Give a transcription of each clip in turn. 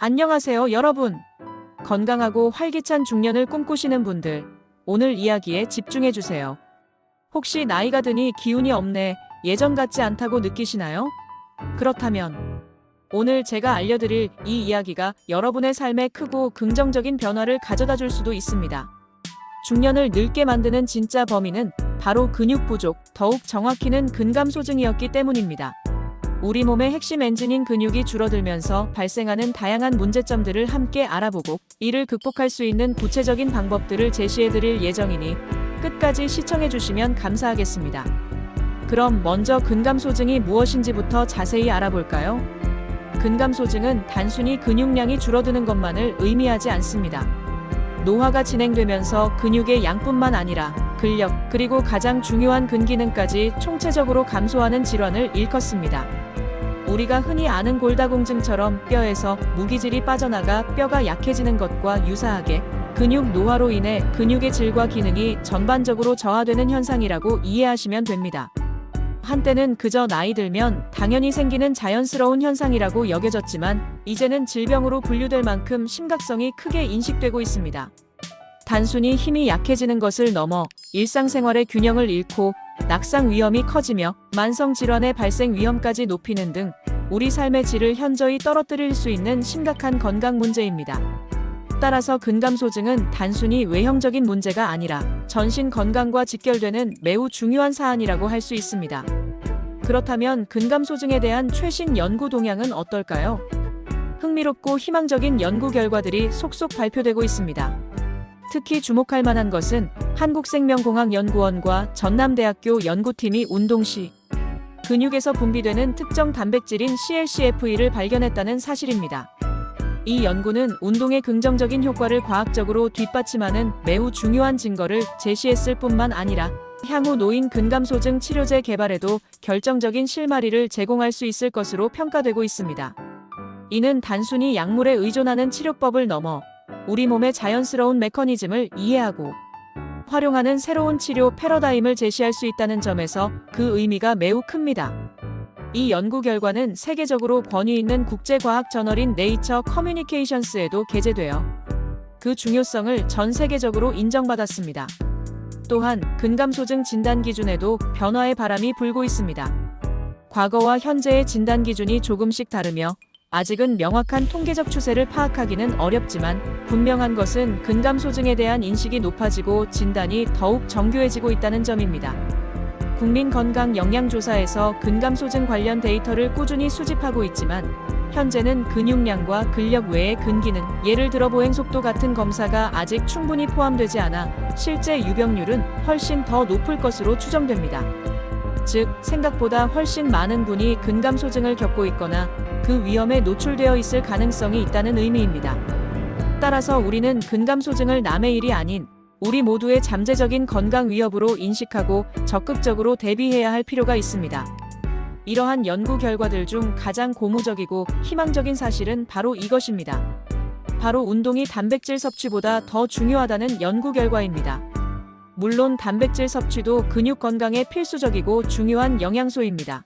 안녕하세요, 여러분. 건강하고 활기찬 중년을 꿈꾸시는 분들, 오늘 이야기에 집중해 주세요. 혹시 나이가 드니 기운이 없네, 예전 같지 않다고 느끼시나요? 그렇다면 오늘 제가 알려드릴 이 이야기가 여러분의 삶에 크고 긍정적인 변화를 가져다 줄 수도 있습니다. 중년을 늙게 만드는 진짜 범인은 바로 근육 부족, 더욱 정확히는 근감소증이었기 때문입니다. 우리 몸의 핵심 엔진인 근육이 줄어들면서 발생하는 다양한 문제점들을 함께 알아보고 이를 극복할 수 있는 구체적인 방법들을 제시해드릴 예정이니 끝까지 시청해주시면 감사하겠습니다. 그럼 먼저 근감소증이 무엇인지부터 자세히 알아볼까요? 근감소증은 단순히 근육량이 줄어드는 것만을 의미하지 않습니다. 노화가 진행되면서 근육의 양뿐만 아니라 근력, 그리고 가장 중요한 근기능까지 총체적으로 감소하는 질환을 일컫습니다. 우리가 흔히 아는 골다공증처럼 뼈에서 무기질이 빠져나가 뼈가 약해지는 것과 유사하게 근육 노화로 인해 근육의 질과 기능이 전반적으로 저하되는 현상이라고 이해하시면 됩니다. 한때는 그저 나이 들면 당연히 생기는 자연스러운 현상이라고 여겨졌지만 이제는 질병으로 분류될 만큼 심각성이 크게 인식되고 있습니다. 단순히 힘이 약해지는 것을 넘어 일상생활의 균형을 잃고 낙상 위험이 커지며 만성 질환의 발생 위험까지 높이는 등 우리 삶의 질을 현저히 떨어뜨릴 수 있는 심각한 건강 문제입니다. 따라서 근감소증은 단순히 외형적인 문제가 아니라 전신 건강과 직결되는 매우 중요한 사안이라고 할 수 있습니다. 그렇다면 근감소증에 대한 최신 연구 동향은 어떨까요? 흥미롭고 희망적인 연구 결과들이 속속 발표되고 있습니다. 특히 주목할 만한 것은 한국생명공학연구원과 전남대학교 연구팀이 운동 시 근육에서 분비되는 특정 단백질인 CLCFE를 발견했다는 사실입니다. 이 연구는 운동의 긍정적인 효과를 과학적으로 뒷받침하는 매우 중요한 증거를 제시했을 뿐만 아니라 향후 노인 근감소증 치료제 개발에도 결정적인 실마리를 제공할 수 있을 것으로 평가되고 있습니다. 이는 단순히 약물에 의존하는 치료법을 넘어 우리 몸의 자연스러운 메커니즘을 이해하고 활용하는 새로운 치료 패러다임을 제시할 수 있다는 점에서 그 의미가 매우 큽니다. 이 연구 결과는 세계적으로 권위 있는 국제과학 저널인 네이처 커뮤니케이션스에도 게재되어 그 중요성을 전 세계적으로 인정받았습니다. 또한 근감소증 진단 기준에도 변화의 바람이 불고 있습니다. 과거와 현재의 진단 기준이 조금씩 다르며 아직은 명확한 통계적 추세를 파악하기는 어렵지만 분명한 것은 근감소증에 대한 인식이 높아지고 진단이 더욱 정교해지고 있다는 점입니다. 국민건강영양조사에서 근감소증 관련 데이터를 꾸준히 수집하고 있지만 현재는 근육량과 근력 외의 근기능, 예를 들어 보행속도 같은 검사가 아직 충분히 포함되지 않아 실제 유병률은 훨씬 더 높을 것으로 추정됩니다. 즉, 생각보다 훨씬 많은 분이 근감소증을 겪고 있거나 그 위험에 노출되어 있을 가능성이 있다는 의미입니다. 따라서 우리는 근감소증을 남의 일이 아닌 우리 모두의 잠재적인 건강 위협으로 인식하고 적극적으로 대비해야 할 필요가 있습니다. 이러한 연구 결과들 중 가장 고무적이고 희망적인 사실은 바로 이것입니다. 바로 운동이 단백질 섭취보다 더 중요하다는 연구 결과입니다. 물론 단백질 섭취도 근육 건강에 필수적이고 중요한 영양소입니다.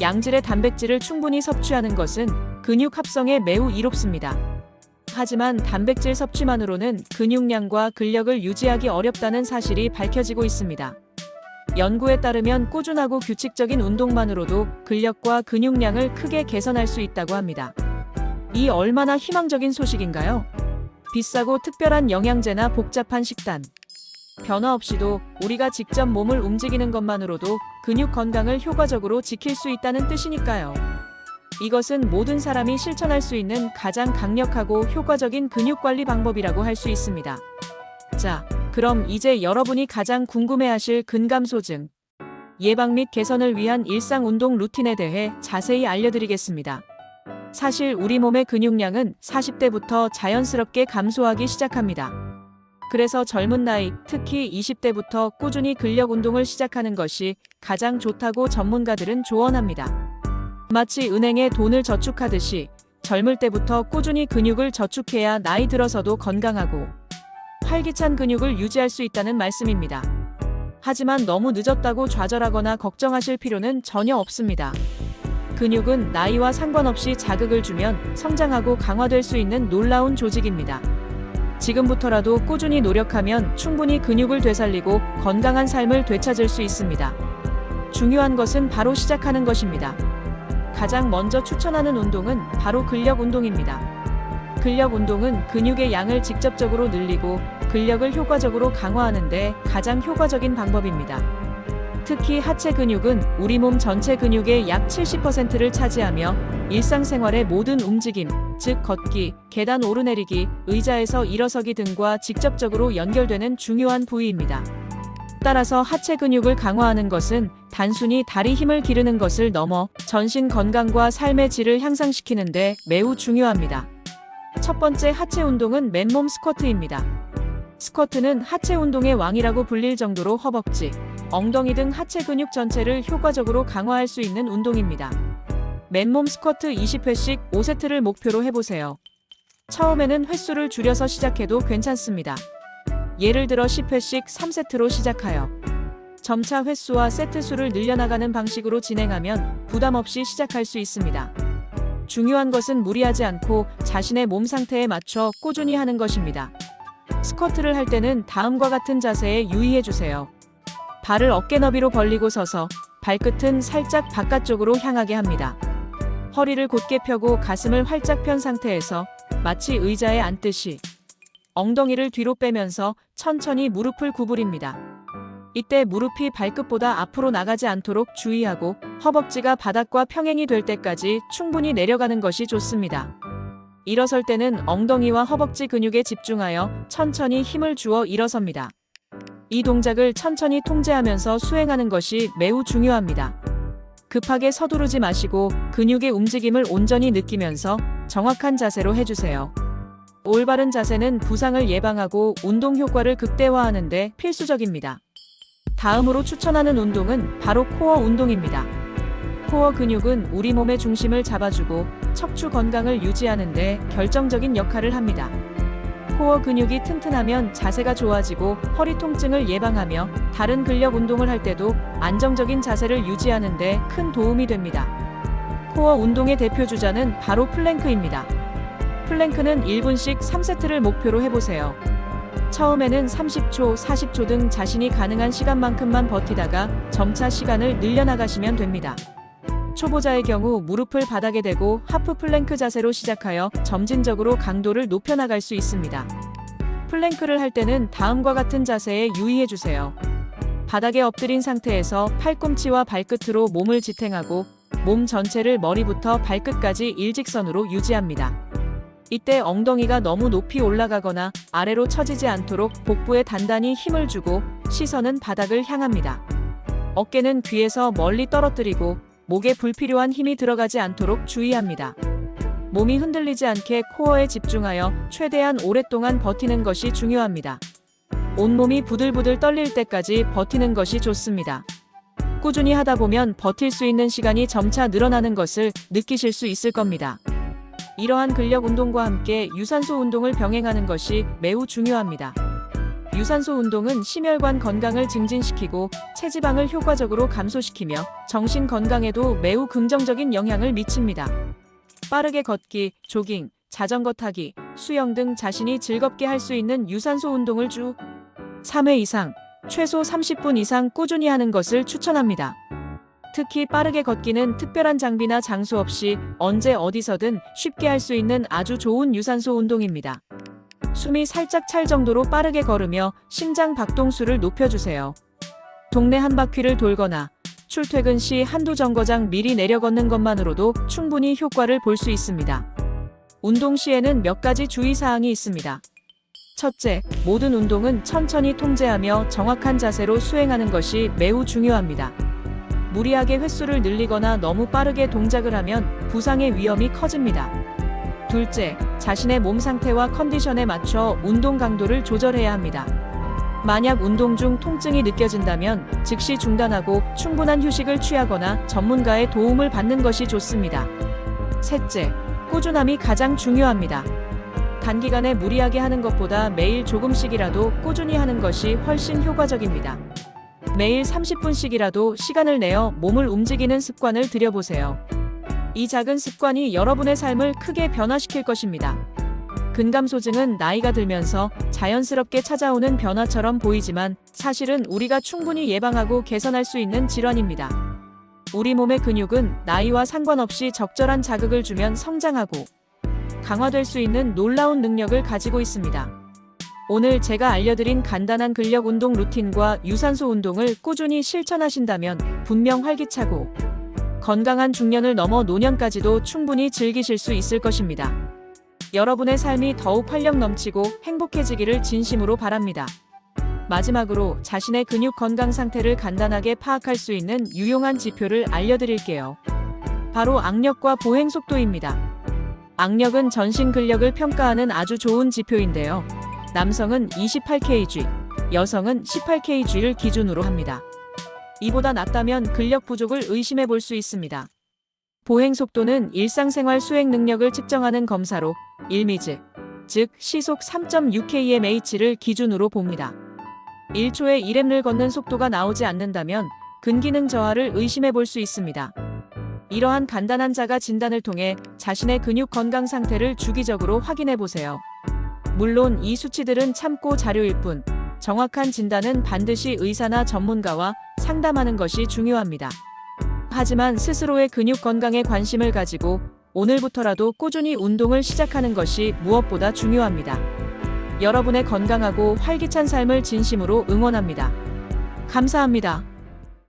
양질의 단백질을 충분히 섭취하는 것은 근육 합성에 매우 이롭습니다. 하지만 단백질 섭취만으로는 근육량과 근력을 유지하기 어렵다는 사실이 밝혀지고 있습니다. 연구에 따르면 꾸준하고 규칙적인 운동만으로도 근력과 근육량을 크게 개선할 수 있다고 합니다. 이 얼마나 희망적인 소식인가요? 비싸고 특별한 영양제나 복잡한 식단, 변화 없이도 우리가 직접 몸을 움직이는 것만으로도 근육 건강을 효과적으로 지킬 수 있다는 뜻이니까요. 이것은 모든 사람이 실천할 수 있는 가장 강력하고 효과적인 근육관리 방법이라고 할 수 있습니다. 자, 그럼 이제 여러분이 가장 궁금해하실 근감소증 예방 및 개선을 위한 일상 운동 루틴에 대해 자세히 알려드리겠습니다. 사실 우리 몸의 근육량은 40대부터 자연스럽게 감소하기 시작합니다. 그래서 젊은 나이, 특히 20대부터 꾸준히 근력 운동을 시작하는 것이 가장 좋다고 전문가들은 조언합니다. 마치 은행에 돈을 저축하듯이 젊을 때부터 꾸준히 근육을 저축해야 나이 들어서도 건강하고 활기찬 근육을 유지할 수 있다는 말씀입니다. 하지만 너무 늦었다고 좌절하거나 걱정하실 필요는 전혀 없습니다. 근육은 나이와 상관없이 자극을 주면 성장하고 강화될 수 있는 놀라운 조직입니다. 지금부터라도 꾸준히 노력하면 충분히 근육을 되살리고 건강한 삶을 되찾을 수 있습니다. 중요한 것은 바로 시작하는 것입니다. 가장 먼저 추천하는 운동은 바로 근력 운동입니다. 근력 운동은 근육의 양을 직접적으로 늘리고 근력을 효과적으로 강화하는 데 가장 효과적인 방법입니다. 특히 하체 근육은 우리 몸 전체 근육의 약 70%를 차지하며 일상생활의 모든 움직임, 즉 걷기, 계단 오르내리기, 의자에서 일어서기 등과 직접적으로 연결되는 중요한 부위입니다. 따라서 하체 근육을 강화하는 것은 단순히 다리 힘을 기르는 것을 넘어 전신 건강과 삶의 질을 향상시키는 데 매우 중요합니다. 첫 번째 하체 운동은 맨몸 스쿼트입니다. 스쿼트는 하체 운동의 왕이라고 불릴 정도로 허벅지, 엉덩이 등 하체 근육 전체를 효과적으로 강화할 수 있는 운동입니다. 맨몸 스쿼트 20회씩 5세트를 목표로 해보세요. 처음에는 횟수를 줄여서 시작해도 괜찮습니다. 예를 들어 10회씩 3세트로 시작하여 점차 횟수와 세트 수를 늘려나가는 방식으로 진행하면 부담 없이 시작할 수 있습니다. 중요한 것은 무리하지 않고 자신의 몸 상태에 맞춰 꾸준히 하는 것입니다. 스쿼트를 할 때는 다음과 같은 자세에 유의해주세요. 발을 어깨 너비로 벌리고 서서 발끝은 살짝 바깥쪽으로 향하게 합니다. 허리를 곧게 펴고 가슴을 활짝 편 상태에서 마치 의자에 앉듯이 엉덩이를 뒤로 빼면서 천천히 무릎을 구부립니다. 이때 무릎이 발끝보다 앞으로 나가지 않도록 주의하고 허벅지가 바닥과 평행이 될 때까지 충분히 내려가는 것이 좋습니다. 일어설 때는 엉덩이와 허벅지 근육에 집중하여 천천히 힘을 주어 일어섭니다. 이 동작을 천천히 통제하면서 수행하는 것이 매우 중요합니다. 급하게 서두르지 마시고 근육의 움직임을 온전히 느끼면서 정확한 자세로 해주세요. 올바른 자세는 부상을 예방하고 운동 효과를 극대화하는 데 필수적입니다. 다음으로 추천하는 운동은 바로 코어 운동입니다. 코어 근육은 우리 몸의 중심을 잡아주고 척추 건강을 유지하는 데 결정적인 역할을 합니다. 코어 근육이 튼튼하면 자세가 좋아지고 허리 통증을 예방하며 다른 근력 운동을 할 때도 안정적인 자세를 유지하는 데 큰 도움이 됩니다. 코어 운동의 대표 주자는 바로 플랭크입니다. 플랭크는 1분씩 3세트를 목표로 해보세요. 처음에는 30초, 40초 등 자신이 가능한 시간만큼만 버티다가 점차 시간을 늘려나가시면 됩니다. 초보자의 경우 무릎을 바닥에 대고 하프 플랭크 자세로 시작하여 점진적으로 강도를 높여나갈 수 있습니다. 플랭크를 할 때는 다음과 같은 자세에 유의해주세요. 바닥에 엎드린 상태에서 팔꿈치와 발끝으로 몸을 지탱하고 몸 전체를 머리부터 발끝까지 일직선으로 유지합니다. 이때 엉덩이가 너무 높이 올라가거나 아래로 처지지 않도록 복부에 단단히 힘을 주고 시선은 바닥을 향합니다. 어깨는 귀에서 멀리 떨어뜨리고 목에 불필요한 힘이 들어가지 않도록 주의합니다. 몸이 흔들리지 않게 코어에 집중하여 최대한 오랫동안 버티는 것이 중요합니다. 온몸이 부들부들 떨릴 때까지 버티는 것이 좋습니다. 꾸준히 하다 보면 버틸 수 있는 시간이 점차 늘어나는 것을 느끼실 수 있을 겁니다. 이러한 근력 운동과 함께 유산소 운동을 병행하는 것이 매우 중요합니다. 유산소 운동은 심혈관 건강을 증진시키고 체지방을 효과적으로 감소시키며 정신 건강에도 매우 긍정적인 영향을 미칩니다. 빠르게 걷기, 조깅, 자전거 타기, 수영 등 자신이 즐겁게 할 수 있는 유산소 운동을 주 3회 이상, 최소 30분 이상 꾸준히 하는 것을 추천합니다. 특히 빠르게 걷기는 특별한 장비나 장소 없이 언제 어디서든 쉽게 할 수 있는 아주 좋은 유산소 운동입니다. 숨이 살짝 찰 정도로 빠르게 걸으며 심장 박동수를 높여주세요. 동네 한 바퀴를 돌거나 출퇴근 시 한두 정거장 미리 내려 걷는 것만으로도 충분히 효과를 볼 수 있습니다. 운동 시에는 몇 가지 주의사항이 있습니다. 첫째, 모든 운동은 천천히 통제하며 정확한 자세로 수행하는 것이 매우 중요합니다. 무리하게 횟수를 늘리거나 너무 빠르게 동작을 하면 부상의 위험이 커집니다. 둘째, 자신의 몸 상태와 컨디션에 맞춰 운동 강도를 조절해야 합니다. 만약 운동 중 통증이 느껴진다면 즉시 중단하고 충분한 휴식을 취하거나 전문가의 도움을 받는 것이 좋습니다. 셋째, 꾸준함이 가장 중요합니다. 단기간에 무리하게 하는 것보다 매일 조금씩이라도 꾸준히 하는 것이 훨씬 효과적입니다. 매일 30분씩이라도 시간을 내어 몸을 움직이는 습관을 들여보세요. 이 작은 습관이 여러분의 삶을 크게 변화시킬 것입니다. 근감소증은 나이가 들면서 자연스럽게 찾아오는 변화처럼 보이지만 사실은 우리가 충분히 예방하고 개선할 수 있는 질환입니다. 우리 몸의 근육은 나이와 상관없이 적절한 자극을 주면 성장하고 강화될 수 있는 놀라운 능력을 가지고 있습니다. 오늘 제가 알려드린 간단한 근력 운동 루틴과 유산소 운동을 꾸준히 실천하신다면 분명 활기차고 건강한 중년을 넘어 노년까지도 충분히 즐기실 수 있을 것입니다. 여러분의 삶이 더욱 활력 넘치고 행복해지기를 진심으로 바랍니다. 마지막으로 자신의 근육 건강 상태를 간단하게 파악할 수 있는 유용한 지표를 알려드릴게요. 바로 악력과 보행 속도입니다. 악력은 전신 근력을 평가하는 아주 좋은 지표인데요. 남성은 28kg, 여성은 18kg를 기준으로 합니다. 이보다 낮다면 근력 부족을 의심해 볼 수 있습니다. 보행 속도는 일상생활 수행 능력을 측정하는 검사로 1미즈, 즉 시속 3.6km/h를 기준으로 봅니다. 1초에 1m를 걷는 속도가 나오지 않는다면 근기능 저하를 의심해 볼 수 있습니다. 이러한 간단한 자가 진단을 통해 자신의 근육 건강 상태를 주기적으로 확인해 보세요. 물론 이 수치들은 참고 자료일 뿐, 정확한 진단은 반드시 의사나 전문가와 상담하는 것이 중요합니다. 하지만 스스로의 근육 건강에 관심을 가지고 오늘부터라도 꾸준히 운동을 시작하는 것이 무엇보다 중요합니다. 여러분의 건강하고 활기찬 삶을 진심으로 응원합니다. 감사합니다.